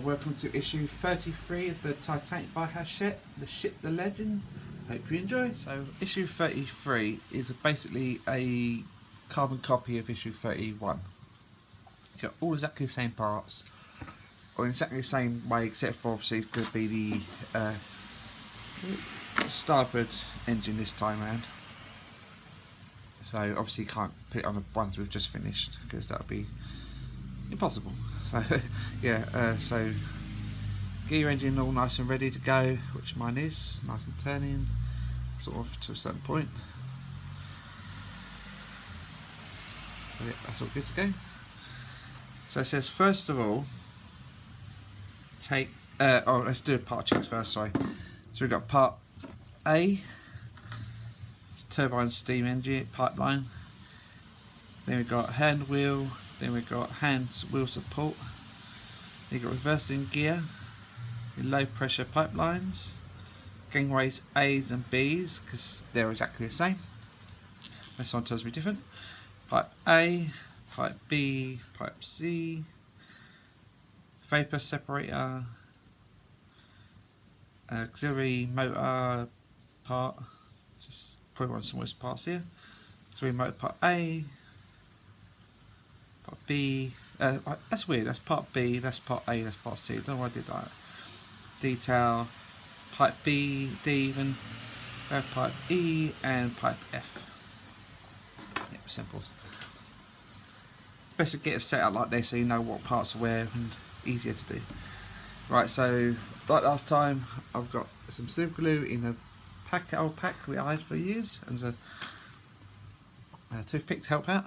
welcome to issue 33 of the Titanic by ship, the legend. Hope you enjoy. So issue 33 is basically a carbon copy of issue 31. It's got all exactly the same parts, or in exactly the same way, except for obviously it's going to be the starboard engine this time around. So obviously you can't put it on the ones we've just finished because that would be impossible. So yeah, so get your engine all nice and ready to go, which mine is, nice and turning, sort of to a certain point. So yeah, that's all good to go. So it says first of all, take, let's do part checks first, sorry. So we've got part A, turbine steam engine pipeline. Then we've got hand wheel. Then we've got hand wheel support. Then you've got reversing gear. Low pressure pipelines. Gangways A's and B's because they're exactly the same. This one tells me different. Pipe A, pipe B, pipe C. Vapor separator. Auxiliary motor part. Just probably one of the smallest parts here. Auxiliary motor part A. Part B, that's weird, that's part B, that's part A, that's part C, I don't know why I did that. Detail, pipe B, D even, pipe E and pipe F. Yep, simples. Best to get it set up like this so you know what parts are where and easier to do. Right, so like last time, I've got some super glue in a old pack we had for years, and there's a toothpick to help out.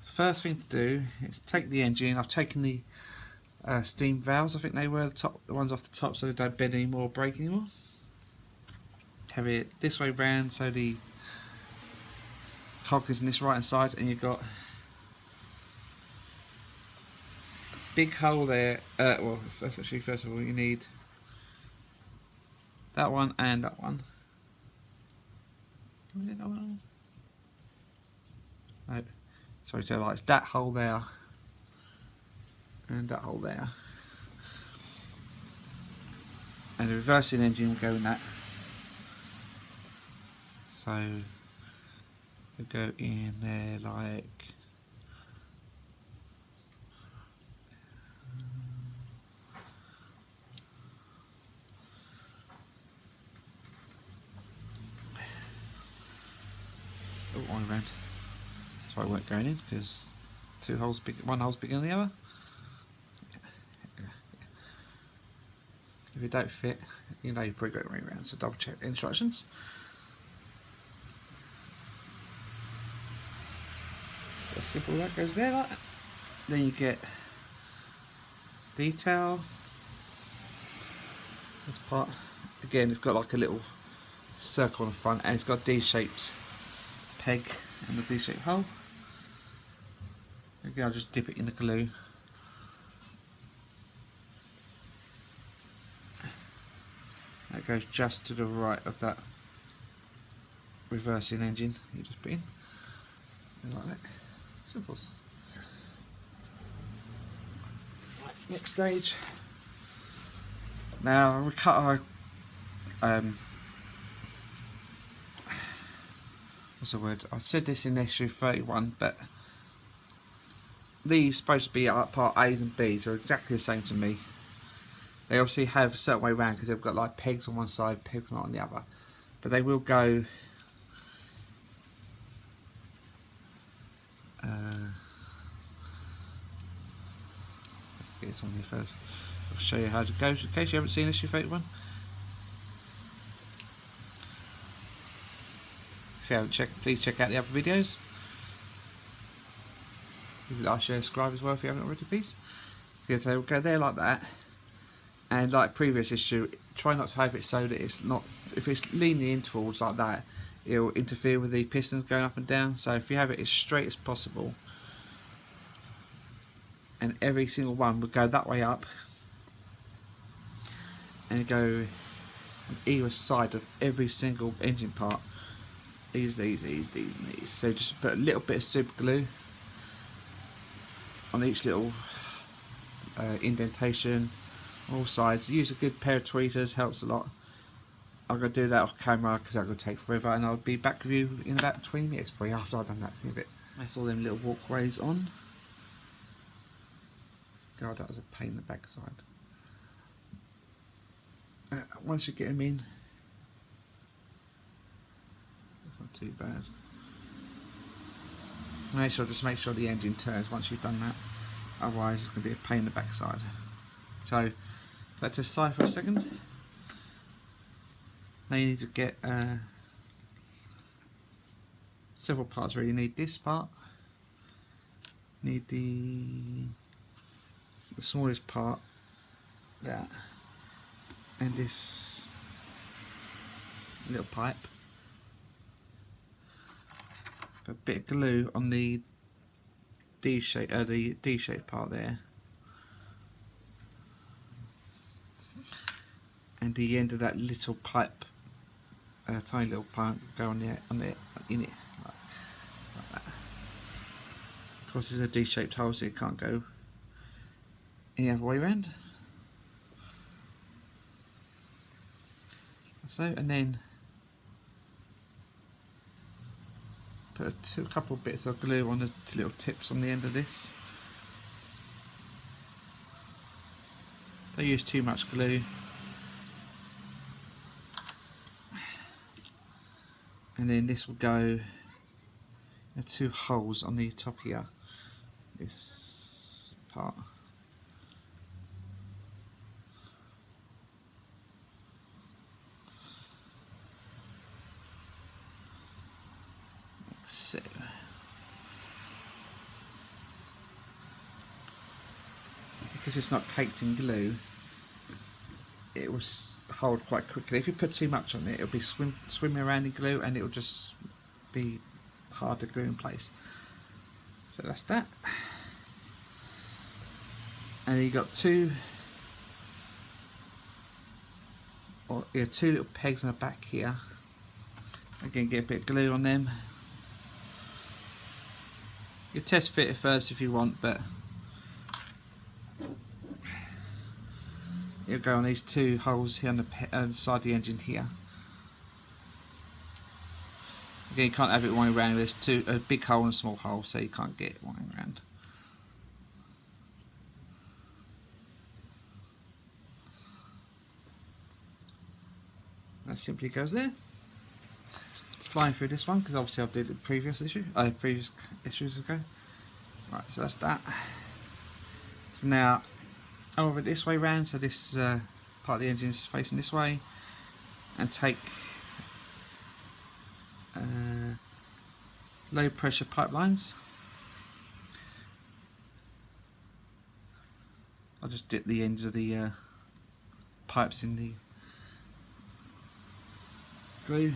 First thing to do is take the engine. I've taken the steam valves, I think they were the ones off the top, so they don't bend anymore or break anymore. Have it this way round so the cog is in this right hand side, and you've got a big hole there. Well, first of all you need that one and that one. No. Sorry, so like it's that hole there and that hole there, and the reversing engine will go in that. So it'll go in there like one around. So I weren't going in because one hole's bigger than the other. If it don't fit, you know you've probably got it right around, so double check the instructions. So simple, that goes there like that. Then you get detail. This part, again, it's got like a little circle on the front, and it's got a D-shaped peg and a D-shaped hole. Again, I'll just dip it in the glue. That goes just to the right of that reversing engine you just put in. Like that. Simples. Right, next stage. Now we cut our what's the word? I said this in issue 31, but these supposed to be part A's and B's. They're exactly the same to me. They obviously have a certain way around because they've got like pegs on one side, pegs on the other. But they will go let's get it on here first. I'll show you how to go in case you haven't seen issue 31. If you haven't checked, please check out the other videos. Like, share, subscribe as well if you haven't already, please. So we'll go there like that, and like previous issue, try not to have it so that it's not, if it's leaning in towards like that, it'll interfere with the pistons going up and down. So if you have it as straight as possible, and every single one would go that way up, and go on either side of every single engine part. These, and these. So just put a little bit of super glue on each little indentation on all sides. Use a good pair of tweezers, helps a lot. I'm going to do that off camera because that's going to take forever, and I'll be back with you in about 20 minutes probably after I've done that thing a bit. That's all them little walkways on. God, that was a pain in the backside. Once you get them in, it's not too bad. Just make sure the engine turns once you've done that. Otherwise, it's going to be a pain in the backside. So, back to the side for a second. Now you need to get several parts really. You need this part, need the smallest part, that, and this little pipe. Put a bit of glue on the D-shaped part there, and the end of that little pipe, tiny little pipe, go in it, like that. Of course, there's a D-shaped hole, so it can't go any other way around. So, and then put a couple of bits of glue on the little tips on the end of this. Don't use too much glue. And then this will go in 2 holes on the top here, this part. Like so. Because it's not caked in glue, it will hold quite quickly. If you put too much on it, it'll be swimming around in glue, and it'll just be hard to glue in place. So that's that. And you got two little pegs on the back here. Again, get a bit of glue on them. You test fit it first if you want, but it'll go on these 2 holes here on the side of the engine here. Again, you can't have it winding around. There's a big hole and a small hole, so you can't get it winding around. That simply goes there. Flying through this one because obviously I've did it previous issues ago. Right, so that's that. So now over this way round, so this part of the engine is facing this way, and take low pressure pipelines. I'll just dip the ends of the pipes in the glue,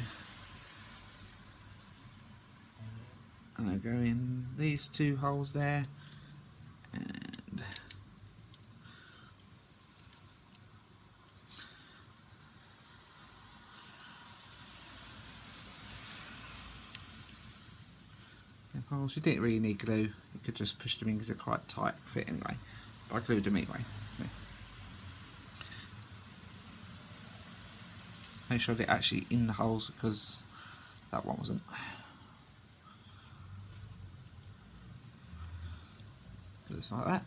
and I'll go in these 2 holes there, and holes. You didn't really need glue, you could just push them in because they're quite tight fit anyway, but I glued them anyway. Make sure they're actually in the holes because that one wasn't. Just like that.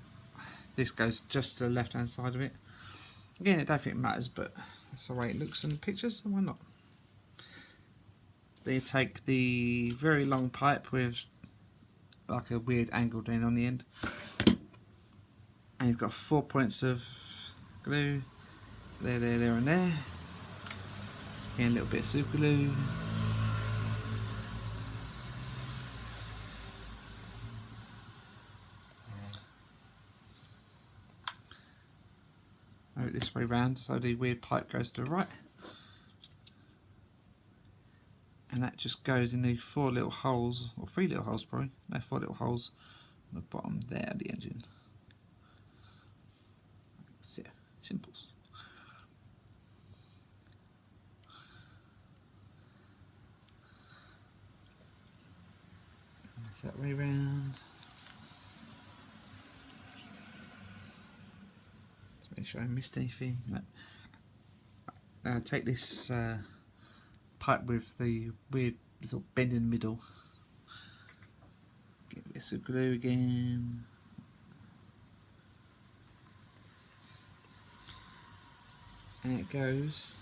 This goes just to the left hand side of it. Again, I don't think it matters, but that's the way it looks in the pictures, so why not? Then you take the very long pipe with like a weird angle down on the end, and you've got 4 points of glue there, and there. Again, a little bit of super glue. Move it this way round so the weird pipe goes to the right. And that just goes in the 4 little holes, or 3 little holes probably, no, 4 little holes on the bottom there of the engine. So, simples. That way round. Make sure I missed anything. No. Take this pipe with the weird little bend in the middle. Get this with glue again. And it goes.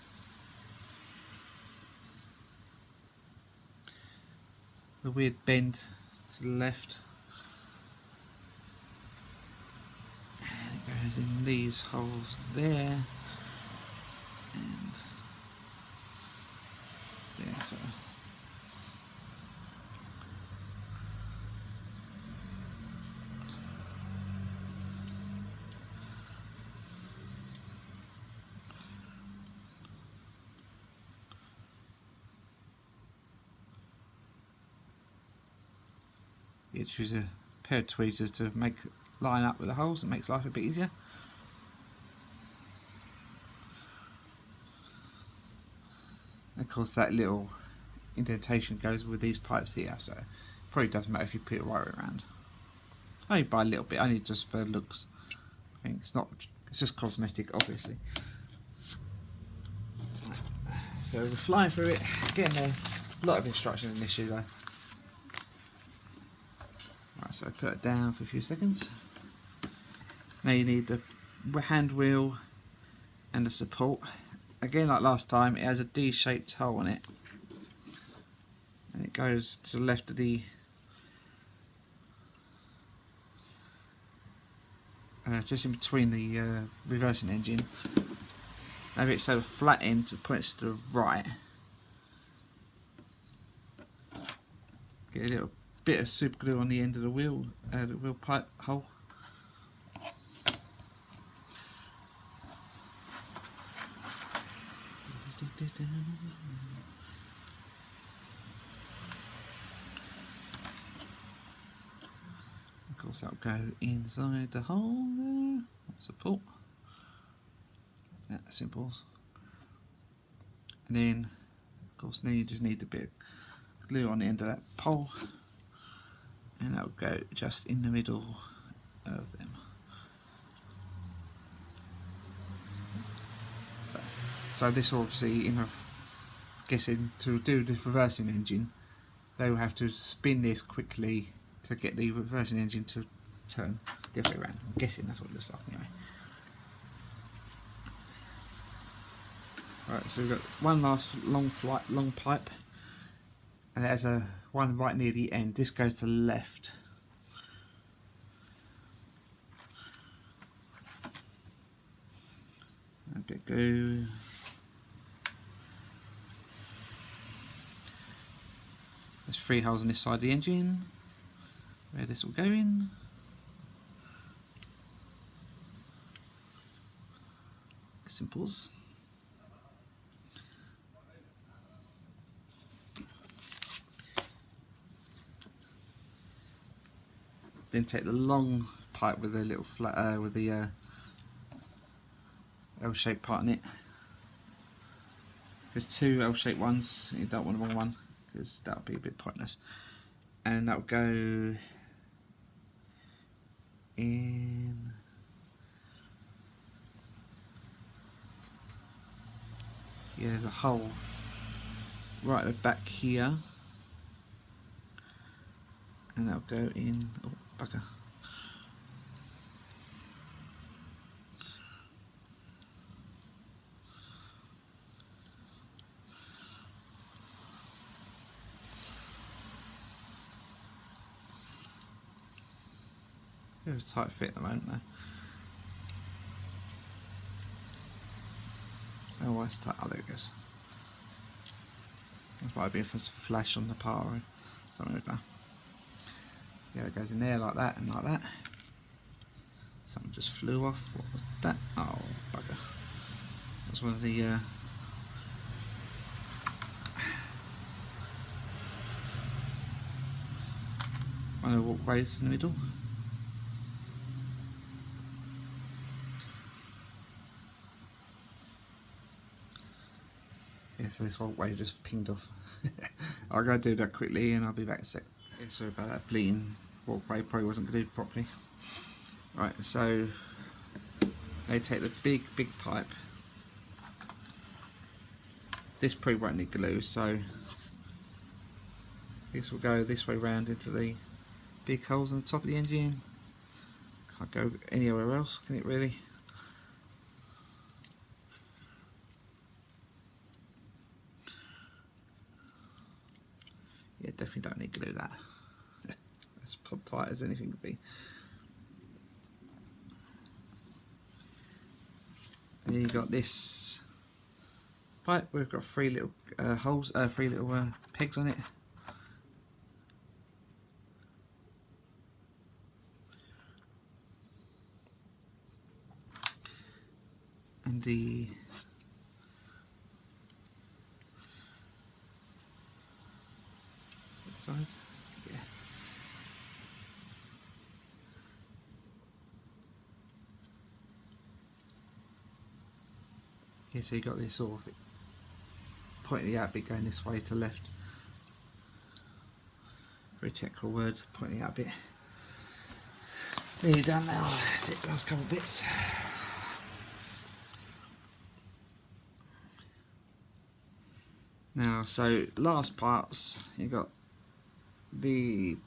The weird bend to the left. And it goes in these holes there. And there, so. You choose a pair of tweezers to line up with the holes. It makes life a bit easier. And of course that little indentation goes with these pipes here, so it probably doesn't matter if you put it right around. Only by a little bit, only just for looks. I think it's just cosmetic, obviously. So we're flying through it, getting there. A lot of instructions in this issue though. Right, so I put it down for a few seconds. Now you need the hand wheel and the support. Again, like last time, it has a D-shaped hole in it, and it goes to the left of the just in between the reversing engine. Maybe it's so the flat end points to the right. Get a little bit of super glue on the end of the wheel pipe hole. Of course, that'll go inside the hole there. Support. Yeah, simples. And then, of course, now you just need a bit of glue on the end of that pole, and that'll go just in the middle of them. So this obviously, guessing to do the reversing engine, they will have to spin this quickly to get the reversing engine to turn the other way around. I'm guessing that's what it looks like anyway. Right, so we've got one last long pipe, and it has one right near the end. This goes to the left. A bit of glue. There's 3 holes on this side of the engine where this will go in. Simples. Then take the long pipe with the little flat with the L-shaped part in it. There's 2 L-shaped ones. You don't want the wrong one, because that'll be a bit pointless. And that'll go in. Yeah, there's a hole right at the back here, and that'll go in. Oh, bugger. There's a tight fit at the moment though. Oh, why it's tight? Oh, there it goes. That might be for flash on the power or something like that. Yeah, it goes in there like that and like that. Something just flew off. What was that? Oh, bugger. That's one of the walkways in the middle. Yeah, so this walkway just pinged off. I'll go do that quickly and I'll be back in a sec. Yeah, sorry about that bleeding walkway, probably wasn't glued properly. Right, so they take the big pipe. This probably won't need glue, so this will go this way round into the big holes on the top of the engine. Can't go anywhere else, can it really? Yeah, definitely don't need glue that. It's put tight as anything would be. And then you got this pipe. We've got three little holes, three little pegs on it. And the side, yeah. Yeah, so you got this sort of pointing out a bit going this way to left. Very technical word, pointing out a bit. Nearly done now. That's it, last couple of bits. Now, so last parts, you got the,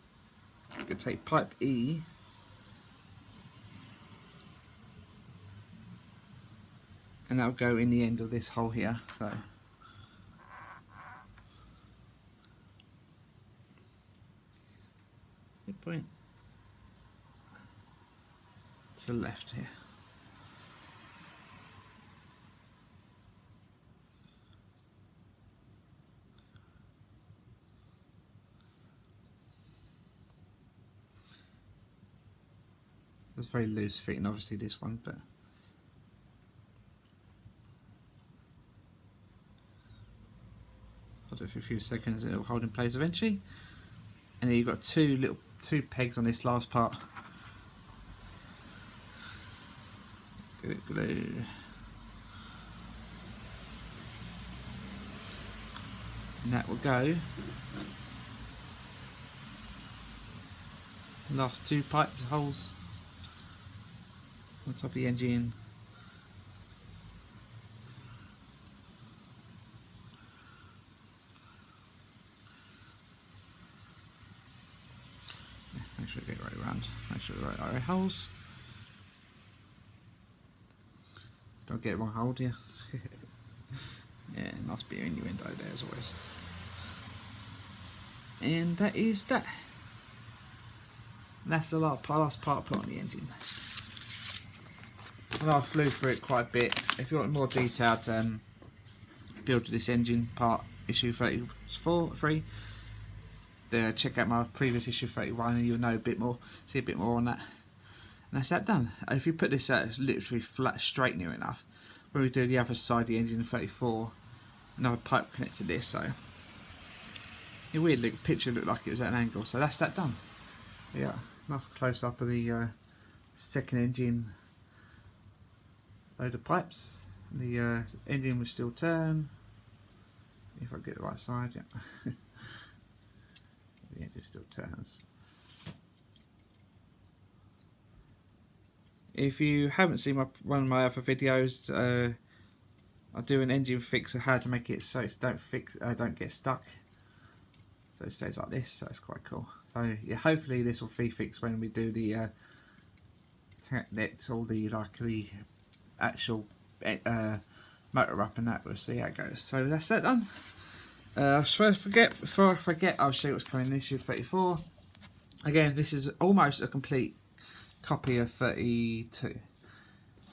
you can take pipe E, and that'll go in the end of this hole here. So point to the left here. It's very loose fitting, obviously, this one, but hold it for a few seconds and it'll hold in place eventually. And then you've got two pegs on this last part. Good glue. And that will go. Last two pipes holes on top of the engine. Make sure you get right around. Make sure the right holes. Don't get it wrong hole, do you? Yeah, nice bit of innuendo there as always. And that is that. And that's the last part put on the engine. And I flew through it quite a bit. If you want a more detailed build of this engine part, issue 3, check out my previous issue 31 and you'll know a bit more, see a bit more on that. And that's that done. If you put this out, it's literally flat straight near enough. When we do the other side of the engine in 34, another pipe connected to this, so the weird picture looked like it was at an angle. So that's that done. Yeah, nice close up of the second engine load of pipes. The engine will still turn if I get the right side. Yeah, the engine still turns. If you haven't seen one of my other videos, I do an engine fix of how to make it so it don't get stuck. So it stays like this. So that's quite cool. So yeah, hopefully this will be fixed when we do the all the actual motor up and that. We'll see how it goes. So that's that done. Before I forget, I'll show you what's coming in issue 34. Again, this is almost a complete copy of 32,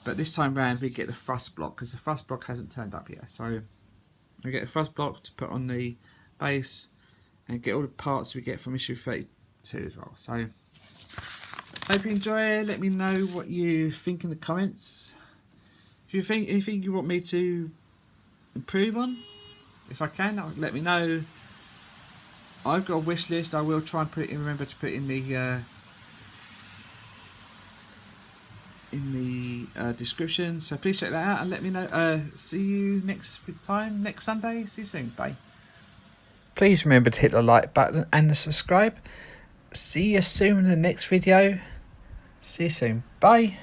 but this time round we get the thrust block because the thrust block hasn't turned up yet. So we get the thrust block to put on the base and get all the parts we get from issue 32 as well. So hope you enjoy. Let me know what you think in the comments. If you think anything you want me to improve on, if I can, let me know. I've got a wish list. I will try and remember to put in the description, so please check that out and let me know. See you next Sunday. See you soon. Bye. Please remember to hit the like button and the subscribe. See you soon in the next video. See you soon. Bye.